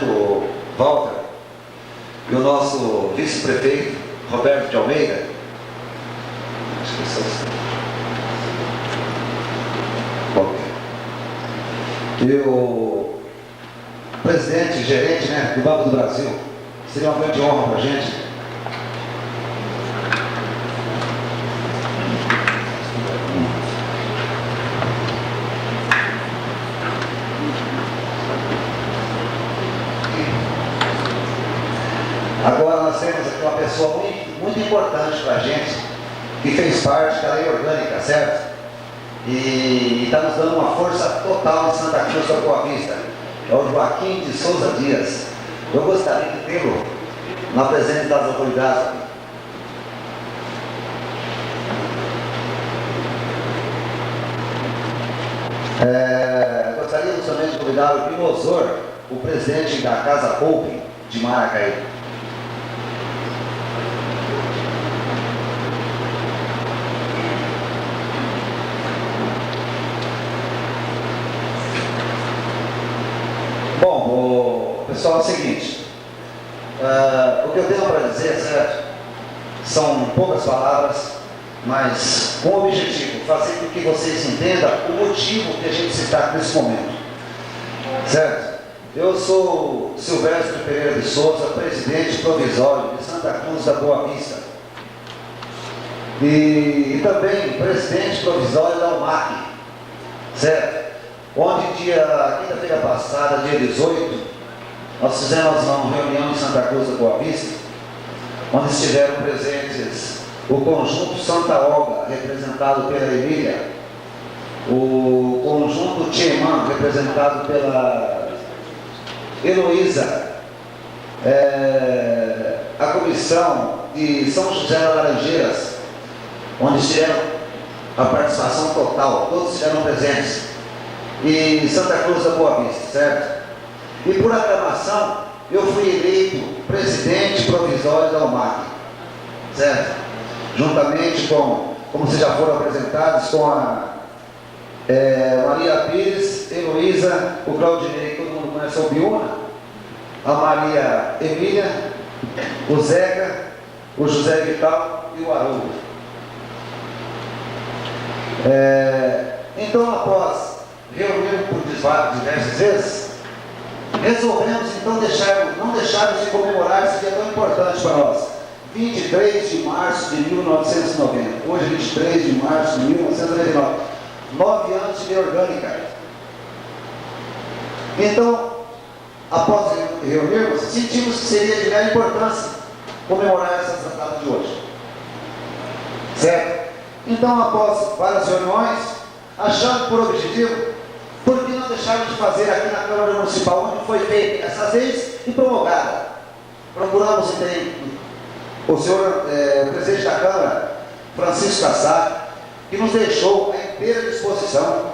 o Walter e o nosso vice-prefeito, Roberto de Almeida. E o presidente, gerente, do Banco do Brasil. Seria uma grande honra para a gente. Agora nós temos aqui uma pessoa muito importante para a gente, que fez parte da lei orgânica, certo? E está nos dando uma força total em Santa Cruz da Boa Vista. É o Joaquim de Souza Dias. Eu gostaria de tê-lo na presença das autoridades. Gostaria também de convidar o Pinosor, o presidente da Casa Poupe de Maracaí. Bom, pessoal, é o seguinte, o que eu tenho para dizer, certo? São poucas palavras, mas com o objetivo, fazer com que vocês entendam o motivo que a gente está nesse momento, certo? Eu sou Silvestre Pereira de Souza, presidente provisório de Santa Cruz da Boa Vista e também presidente provisório da UMAC, certo? Onde quinta-feira passada, dia 18, nós fizemos uma reunião em Santa Cruz da Boa Vista, onde estiveram presentes o conjunto Santa Olga, representado pela Emília, o conjunto Tchemã, representado pela Heloísa, a comissão de São José das Laranjeiras, onde estiveram a participação total, todos estiveram presentes, e Santa Cruz da Boa Vista, certo? E por aclamação, eu fui eleito presidente provisório da UMAC, certo? Juntamente com, como vocês já foram apresentados, com a Maria Pires, Heloísa, o Claudinei, todo mundo conhece o Biúna, a Maria Emília, o Zeca, o José Vital e o Haroldo. Então, após reunir por diversas vezes, resolvemos então não deixarmos de comemorar esse dia tão importante para nós. 23 de março de 1990. Hoje é 23 de março de 1999. 9 anos de lei orgânica. Então, após reunirmos, sentimos que seria de grande importância comemorar essa data de hoje. Certo? Então, após várias reuniões, achando por objetivo, por que não deixarmos de fazer aqui na Câmara Municipal, onde foi feita essas leis e promulgada? Procuramos, o senhor presidente da Câmara, Francisco Kassab, que nos deixou à inteira disposição,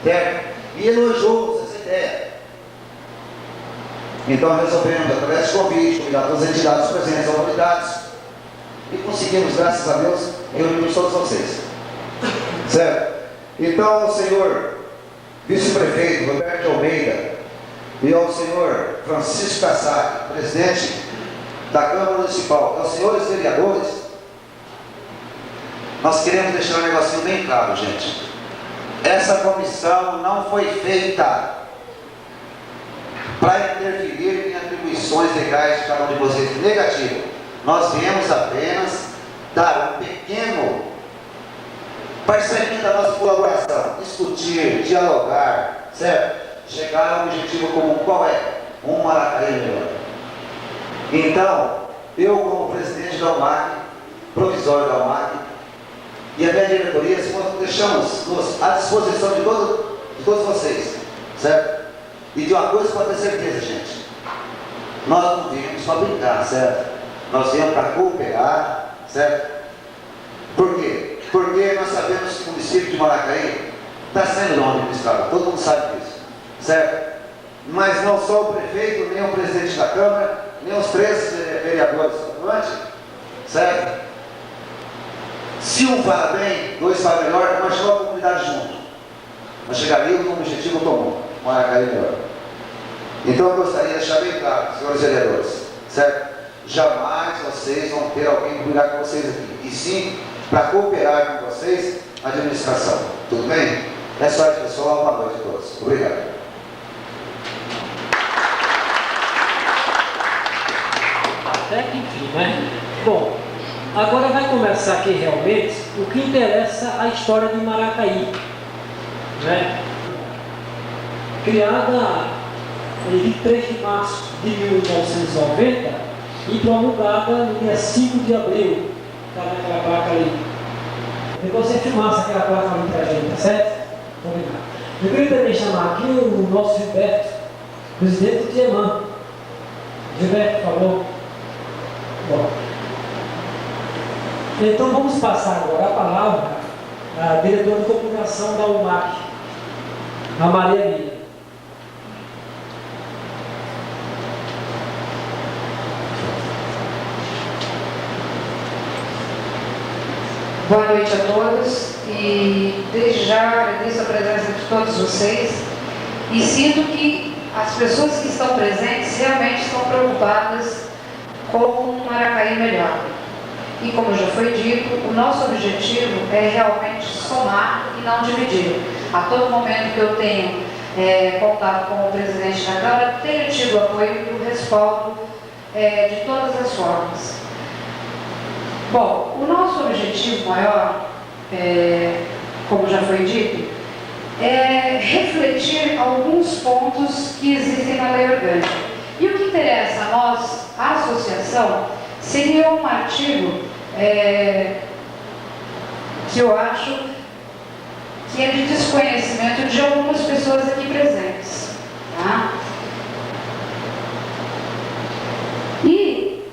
certo? E elogiou essa ideia. Então resolvemos, através de convite, convidar todas as entidades presentes, autoridades, e conseguimos, graças a Deus, reunirmos todos vocês. Certo? Então, ao senhor vice-prefeito Roberto de Almeida e ao senhor Francisco Kassab, presidente da Câmara Municipal, aos senhores vereadores, nós queremos deixar um negocinho bem claro, gente. Essa comissão não foi feita para interferir em atribuições legais de cada um de vocês. Negativo. Nós viemos apenas dar um pequeno parceria da nossa colaboração, discutir, dialogar, certo? Chegar a um objetivo comum. Qual é? Um Maracaí melhor. Então, eu como presidente da UMAC, provisório da UMAC, e a minha diretoria, deixamos à disposição de todos vocês, certo? E de uma coisa pode ter certeza, gente, nós não viemos para brincar, certo? Nós viemos para cooperar, certo? Por quê? Porque nós sabemos que o município de Maracaí está saindo da onda do Estado, todo mundo sabe disso, certo? Mas não só o prefeito, nem o presidente da Câmara, nem os 3 vereadores, certo? Se um fala bem, 2 falam melhor, nós chegamos a comunidade junto. Nós chegaríamos com um objetivo comum, Maracaí melhor. Então eu gostaria de deixar bem claro, senhores vereadores, certo? Jamais vocês vão ter alguém cuidar com vocês aqui, e sim, para cooperar com vocês, a administração. Tudo bem? É só isso, pessoal. Boa noite a todos. Obrigado. Até que enfim, né? Bom, agora vai começar aqui realmente o que interessa a história de Maracaí, né? Criada em 23 de março de 1990 e promulgada no dia 5 de abril, está naquela placa ali. Depois você filmasse aquela placa ali para a gente, tá certo? Obrigado. Eu queria também chamar aqui o nosso Gilberto, presidente do TIEMAN. Gilberto, por favor. Bom. Então vamos passar agora a palavra à diretora de comunicação da UMAC, a Maria Miriam. Boa noite a todos e desde já agradeço a presença de todos vocês e sinto que as pessoas que estão presentes realmente estão preocupadas com um Maracaí melhor. E como já foi dito, o nosso objetivo é realmente somar e não dividir. A todo momento que eu tenho contato com o presidente da Câmara, tenho tido o apoio e o respaldo de todas as formas. Bom, o nosso objetivo maior, como já foi dito, é refletir alguns pontos que existem na lei orgânica. E o que interessa a nós, a associação, seria um artigo que eu acho que é de desconhecimento de algumas pessoas aqui presentes. Tá? E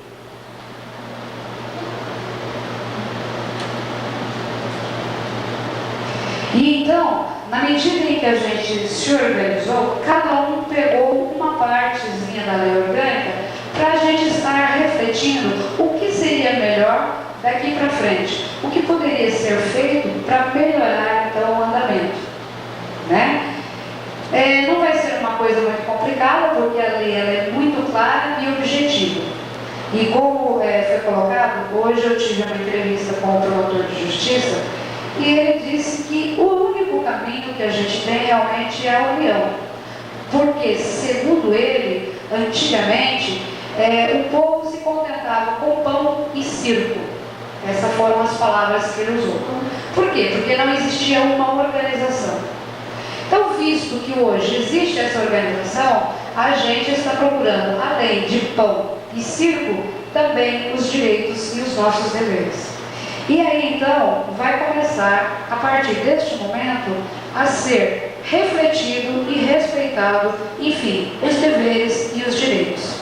então, na medida em que a gente se organizou, cada um pegou uma partezinha da lei orgânica para a gente estar refletindo o que seria melhor daqui para frente, o que poderia ser feito para melhorar então o andamento, né? Não vai ser uma coisa muito complicada, porque a lei ela é muito clara e objetiva. E como foi colocado, hoje eu tive uma entrevista com o promotor de justiça e ele disse que o único caminho que a gente tem realmente é a união. Porque, segundo ele, antigamente, o povo se contentava com pão e circo. Essas foram as palavras que ele usou. Por quê? Porque não existia uma organização. Então, visto que hoje existe essa organização, a gente está procurando, além de pão e circo, também os direitos e os nossos deveres. E aí, então, vai começar, a partir deste momento, a ser refletido e respeitado, enfim, os deveres e os direitos.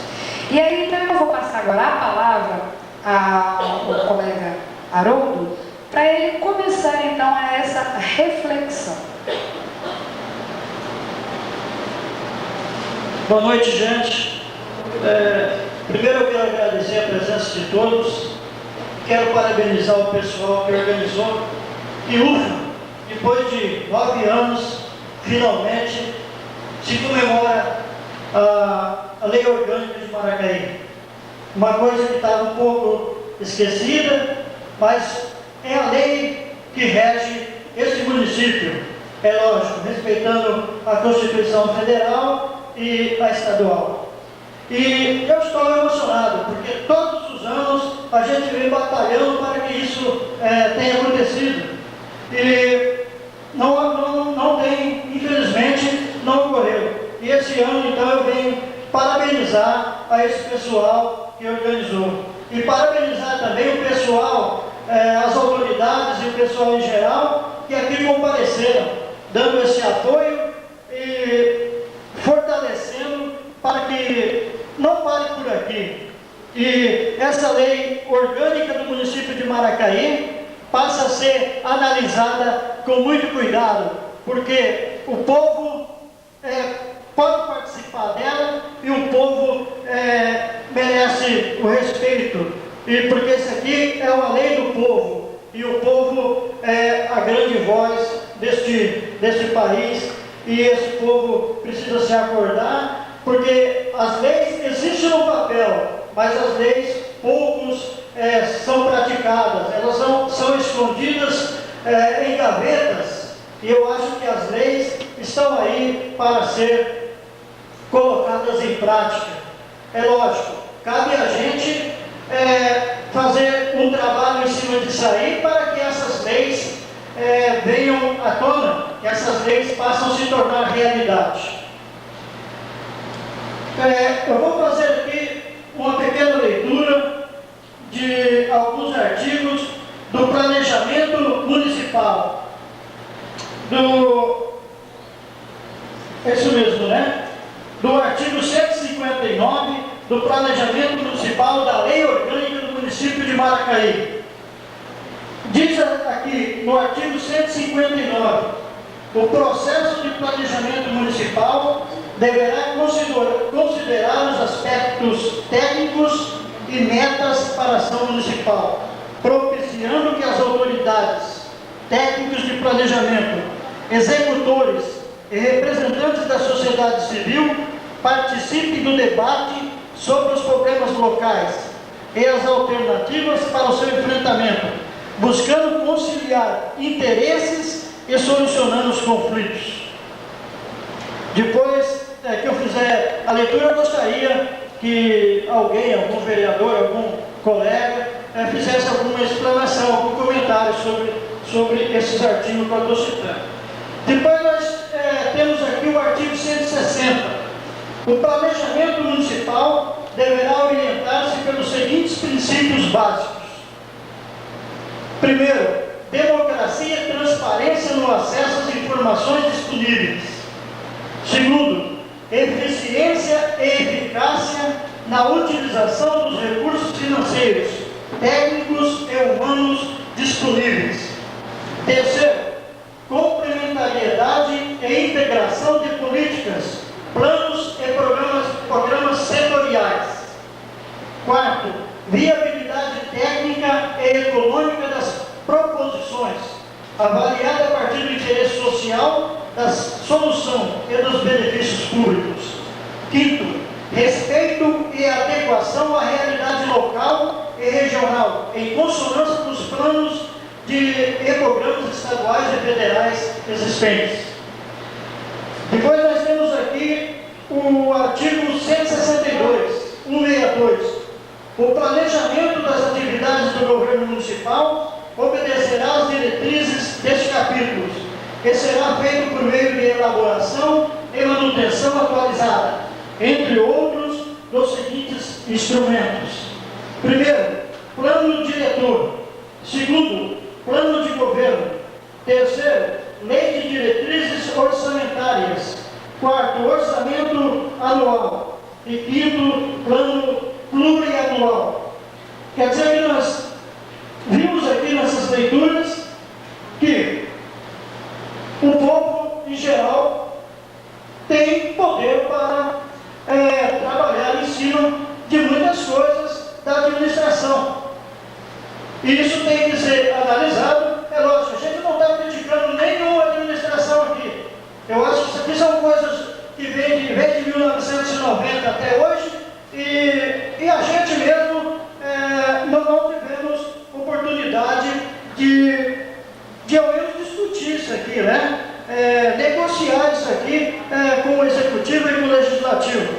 E aí, então, eu vou passar agora a palavra ao colega Haroldo, para ele começar, então, a essa reflexão. Boa noite, gente. Primeiro eu quero agradecer a presença de todos. Quero parabenizar o pessoal que organizou. E ufa, depois de 9 anos, finalmente se comemora a Lei Orgânica de Maracaí. Uma coisa que estava um pouco esquecida, mas é a lei que rege esse município. É lógico, respeitando a Constituição Federal e a estadual. E eu estou emocionado, porque todos os anos a gente vem batalhando para que isso tenha acontecido. E não tem, infelizmente, não ocorreu. E esse ano, então, eu venho parabenizar a esse pessoal que organizou. E parabenizar também o pessoal, as autoridades e o pessoal em geral, que aqui compareceram, dando esse apoio e fortalecendo para que não pare por aqui. E essa lei orgânica do município de Maracaí passa a ser analisada com muito cuidado, porque o povo pode participar dela e o povo merece o respeito, e porque isso aqui é uma lei do povo, e o povo é a grande voz deste país, e esse povo precisa se acordar Porque as leis existem no papel, mas as leis, poucos são praticadas, elas são escondidas em gavetas, e eu acho que as leis estão aí para ser colocadas em prática. É lógico, cabe a gente fazer um trabalho em cima disso aí para que essas leis venham à tona, que essas leis passam a se tornar realidade. Eu vou fazer aqui uma pequena leitura de alguns artigos do planejamento municipal. É isso mesmo, né? Do artigo 159 do planejamento municipal da Lei Orgânica do município de Maracaí. Diz aqui no artigo 159, o processo de planejamento municipal deverá considerar os aspectos técnicos e metas para a ação municipal, propiciando que as autoridades, técnicos de planejamento, executores e representantes da sociedade civil participem do debate sobre os problemas locais e as alternativas para o seu enfrentamento, buscando conciliar interesses e solucionando os conflitos. Depois que eu fizer a leitura, eu gostaria que alguém, algum vereador, algum colega, fizesse alguma explanação, algum comentário sobre esses artigos que eu estou citando. Depois nós temos aqui o artigo 160. O planejamento municipal deverá orientar-se pelos seguintes princípios básicos. Primeiro, democracia e transparência no acesso às informações disponíveis. Segundo, eficiência e eficácia na utilização dos recursos financeiros, técnicos e humanos disponíveis. Terceiro, complementariedade e integração de políticas, planos e programas setoriais. Quarto, viabilidade técnica e econômica das proposições, avaliada a partir do interesse social, da solução e dos benefícios públicos. Quinto, respeito e adequação à realidade local e regional, em consonância com os planos e programas estaduais e federais existentes. Depois nós temos aqui o artigo 162. O planejamento das atividades do governo municipal obedecerá às diretrizes deste capítulo e será feito por meio de elaboração e manutenção atualizada, entre outros, dos seguintes instrumentos. Primeiro, plano diretor. Segundo, plano de governo. Terceiro, lei de diretrizes orçamentárias. Quarto, orçamento anual. E quinto, plano plurianual. Quer dizer que nós vimos aqui nessas leituras que o povo, em geral, tem poder para trabalhar em cima de muitas coisas da administração. E isso tem que ser analisado. É lógico, a gente não está criticando nenhuma administração aqui. Eu acho que isso aqui são coisas que vêm de 1990 até hoje, e a gente mesmo não tivemos oportunidade de ao menos discutir isso aqui, né? Negociar isso aqui com o Executivo e com o Legislativo.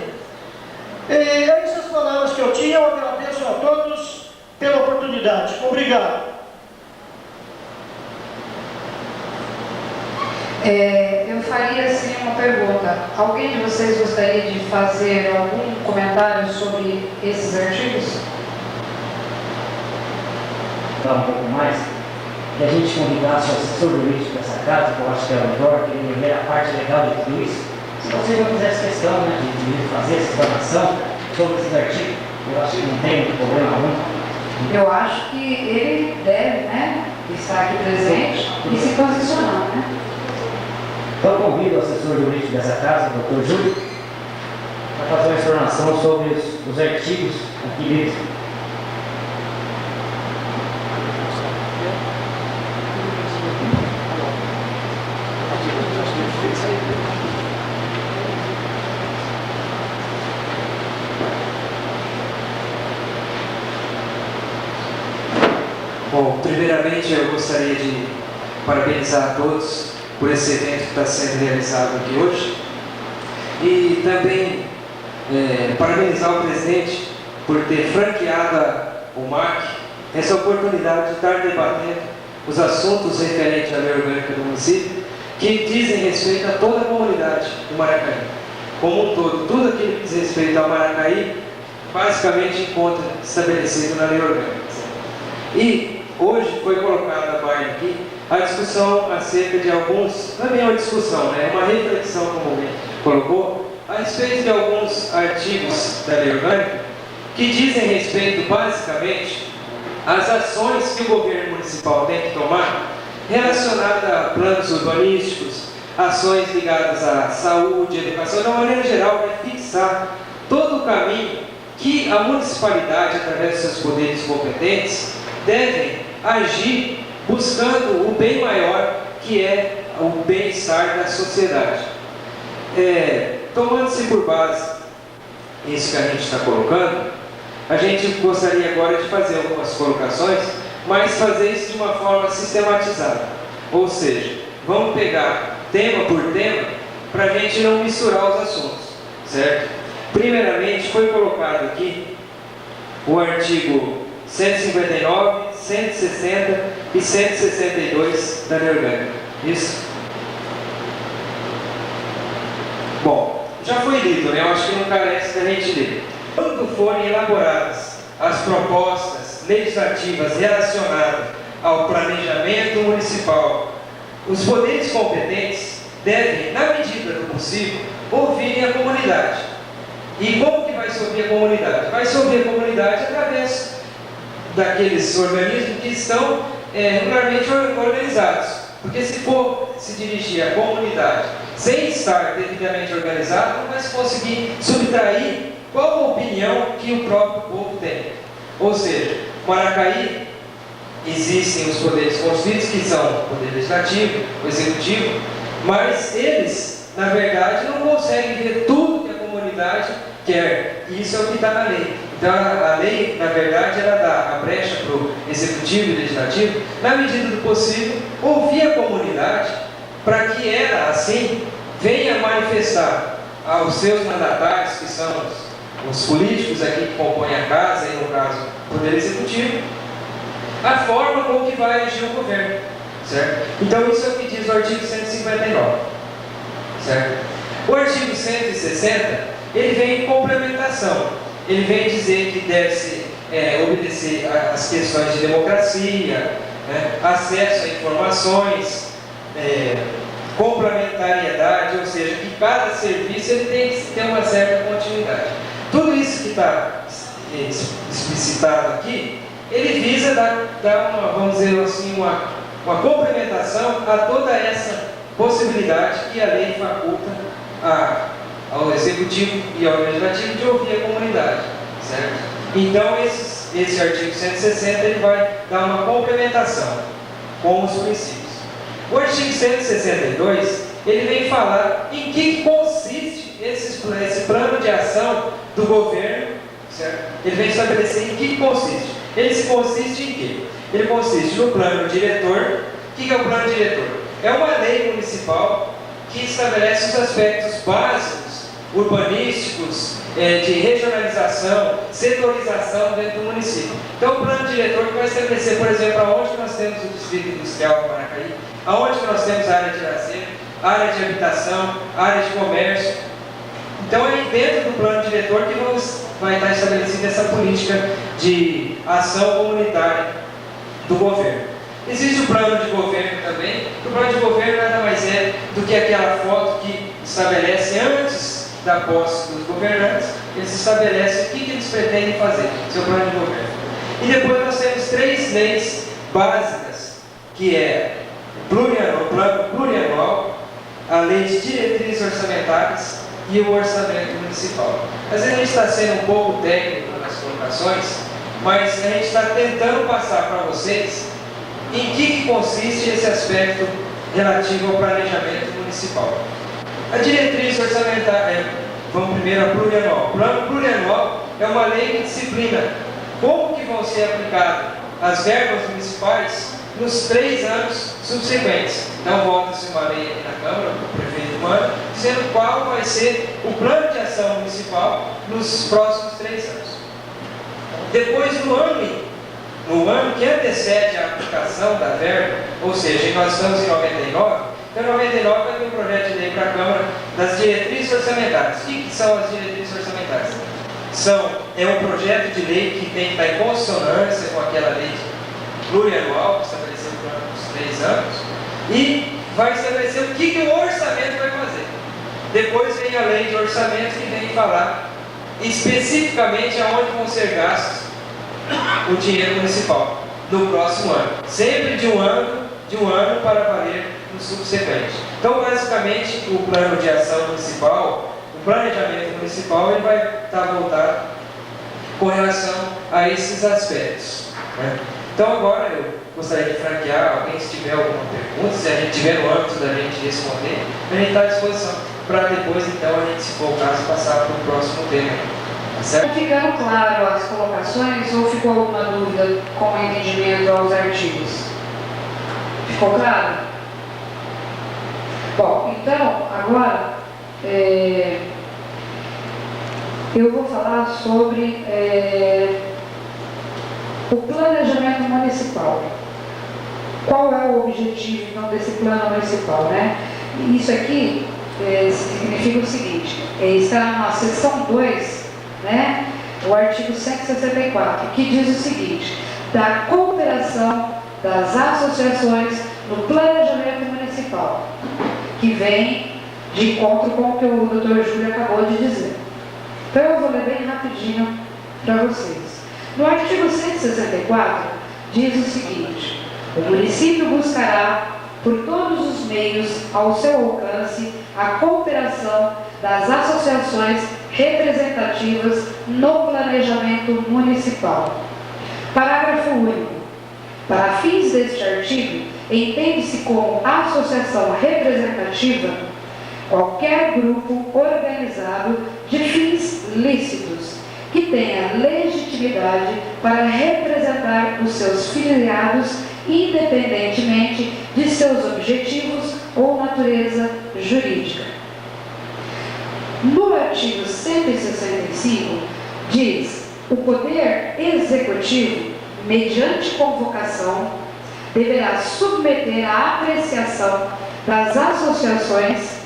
Essas palavras que eu tinha, eu agradeço a todos pela oportunidade. Obrigado. Eu faria assim uma pergunta. Alguém de vocês gostaria de fazer algum comentário sobre esses artigos? Um pouco mais, que a gente convidasse o assessor jurídico dessa casa, que eu acho que é o melhor, que ele vê a parte legal de tudo isso. Se você não fizesse questão, né, de fazer essa explanação sobre esses artigos, eu acho que não tem problema algum. Eu acho que ele deve, né, estar aqui presente e se posicionar, né? Então convido o assessor jurídico dessa casa, o Dr. Júlio, para fazer uma explanação sobre os artigos aqui dentro. Bom, primeiramente eu gostaria de parabenizar a todos por esse evento que está sendo realizado aqui hoje e também parabenizar o presidente por ter franqueado o MAC essa oportunidade de estar debatendo os assuntos referentes à lei orgânica do município que dizem respeito a toda a comunidade do Maracaí. Como um todo, tudo aquilo que diz respeito ao Maracaí basicamente encontra estabelecido na lei orgânica. E hoje foi colocada a baile aqui a discussão acerca de alguns, também é uma discussão, né? Uma reflexão, como ele colocou, a respeito de alguns artigos da lei orgânica que dizem respeito basicamente às ações que o governo municipal tem que tomar relacionadas a planos urbanísticos, ações ligadas à saúde, educação, de uma maneira geral, vai fixar todo o caminho que a municipalidade, através dos seus poderes competentes, devem agir buscando o bem maior, que é o bem-estar da sociedade. Tomando-se por base isso que a gente está colocando, a gente gostaria agora de fazer algumas colocações, mas fazer isso de uma forma sistematizada. Ou seja, vamos pegar tema por tema para a gente não misturar os assuntos, certo? Primeiramente, foi colocado aqui o artigo 159, 160 e 162 da lei orgânica. Isso? Bom, já foi lido, né? Eu acho que não carece da gente ler. Quando forem elaboradas as propostas legislativas relacionadas ao planejamento municipal, os poderes competentes devem, na medida do possível, ouvirem a comunidade. E como que vai se ouvir a comunidade? Vai se ouvir a comunidade através daqueles organismos que estão regularmente organizados. Porque se for se dirigir à comunidade sem estar devidamente organizado, não vai se conseguir subtrair qual a opinião que o próprio povo tem. Ou seja, Maracaí existem os poderes constituídos, que são o poder legislativo, o executivo, mas eles, na verdade, não conseguem ver tudo que a comunidade quer. E isso é o que está na lei. Então, a lei, na verdade, ela dá a brecha para o executivo e legislativo, na medida do possível, ouvir a comunidade, para que ela, assim, venha manifestar aos seus mandatários, que são os políticos aqui que compõem a casa, e no caso, o poder executivo, a forma como que vai agir o governo, certo? Então, isso é o que diz o artigo 159, certo? O artigo 160, ele vem em complementação. Ele vem dizer que deve-se obedecer às questões de democracia, né, acesso a informações, complementariedade, ou seja, que cada serviço ele tem que ter uma certa continuidade. Tudo isso que está explicitado aqui, ele visa dar uma, vamos dizer assim, uma complementação a toda essa possibilidade que a lei faculta ao Executivo e ao Legislativo de ouvir a comunidade, certo? Então, esse artigo 160 ele vai dar uma complementação com os princípios. O artigo 162, ele vem falar em que consiste esse plano de ação do governo, certo? Ele vem estabelecer em que consiste. Ele consiste em quê? Ele consiste no plano diretor. O que é o plano diretor? É uma lei municipal que estabelece os aspectos básicos urbanísticos, de regionalização, setorização dentro do município. Então, o plano diretor que vai estabelecer, por exemplo, aonde nós temos o distrito industrial do Maracaí, aonde nós temos a área de lazer, área de habitação, área de comércio. Então, é dentro do plano diretor que vai estar estabelecida essa política de ação comunitária do governo. Existe o plano de governo também. O plano de governo nada mais é do que aquela foto que estabelece antes da posse dos governantes, eles estabelecem o que eles pretendem fazer, seu plano de governo. E depois nós temos 3 leis básicas, que é o plano plurianual, a lei de diretrizes orçamentárias e o orçamento municipal. Às vezes a gente está sendo um pouco técnico nas colocações, mas a gente está tentando passar para vocês em que consiste esse aspecto relativo ao planejamento municipal. A diretriz orçamentária, vamos primeiro a plurianual. O plano plurianual é uma lei que disciplina como que vão ser aplicadas as verbas municipais nos 3 anos subsequentes. Então, vota-se uma lei aqui na Câmara, o prefeito manda, dizendo qual vai ser o plano de ação municipal nos próximos 3 anos. Depois do ano, no ano que antecede a aplicação da verba, ou seja, nós estamos em 99, então em 99 vai ter um projeto de lei para a Câmara das diretrizes orçamentárias. O que são as diretrizes orçamentárias? É um projeto de lei que tem que estar em consonância com aquela lei plurianual que estabeleceu o plano dos 3 anos e vai estabelecer o que o orçamento vai fazer. Depois vem a lei de orçamento que vem falar especificamente aonde vão ser gastos o dinheiro municipal no próximo ano, sempre de um ano para valer no subsequente. Então, basicamente, o plano de ação municipal, o planejamento municipal, ele vai estar voltado com relação a esses aspectos, né? Então, agora eu gostaria de franquear, alguém se tiver alguma pergunta, se a gente tiver no âmbito da gente responder, a gente está à disposição para depois, então, a gente, se for o caso, passar para o próximo tema. Está ficando claro as colocações ou ficou alguma dúvida com o entendimento aos artigos? Ficou claro? Bom, então, agora eu vou falar sobre o planejamento municipal. Qual é o objetivo, então, desse plano municipal, né? Isso aqui significa o seguinte, está na seção 2, né, o artigo 164, que diz o seguinte: da cooperação das associações no planejamento municipal, que vem de encontro com o que o Dr. Júlio acabou de dizer. Então eu vou ler bem rapidinho para vocês. No artigo 164 diz o seguinte: o município buscará por todos os meios ao seu alcance a cooperação das associações representativas no planejamento municipal. Parágrafo único. Para fins deste artigo, entende-se como associação representativa qualquer grupo organizado de fins lícitos que tenha legitimidade para representar os seus filiados independentemente de seus objetivos ou natureza jurídica. No artigo 165, diz: o Poder Executivo, mediante convocação, deverá submeter à apreciação das associações,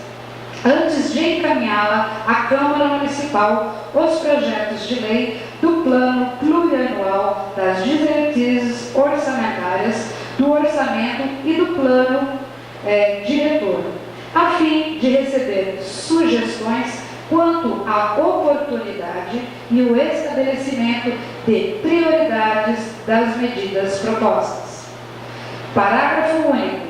antes de encaminhá-la à Câmara Municipal, os projetos de lei do Plano Plurianual, das diretrizes orçamentárias, do orçamento e do Plano Diretor, a fim de receber sugestões quanto à oportunidade e o estabelecimento de prioridades das medidas propostas. Parágrafo único.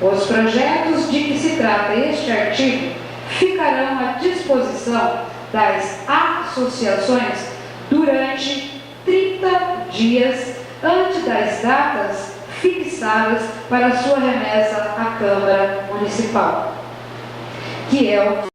Os projetos de que se trata este artigo ficarão à disposição das associações durante 30 dias antes das datas fixadas para sua remessa à Câmara Municipal, que é o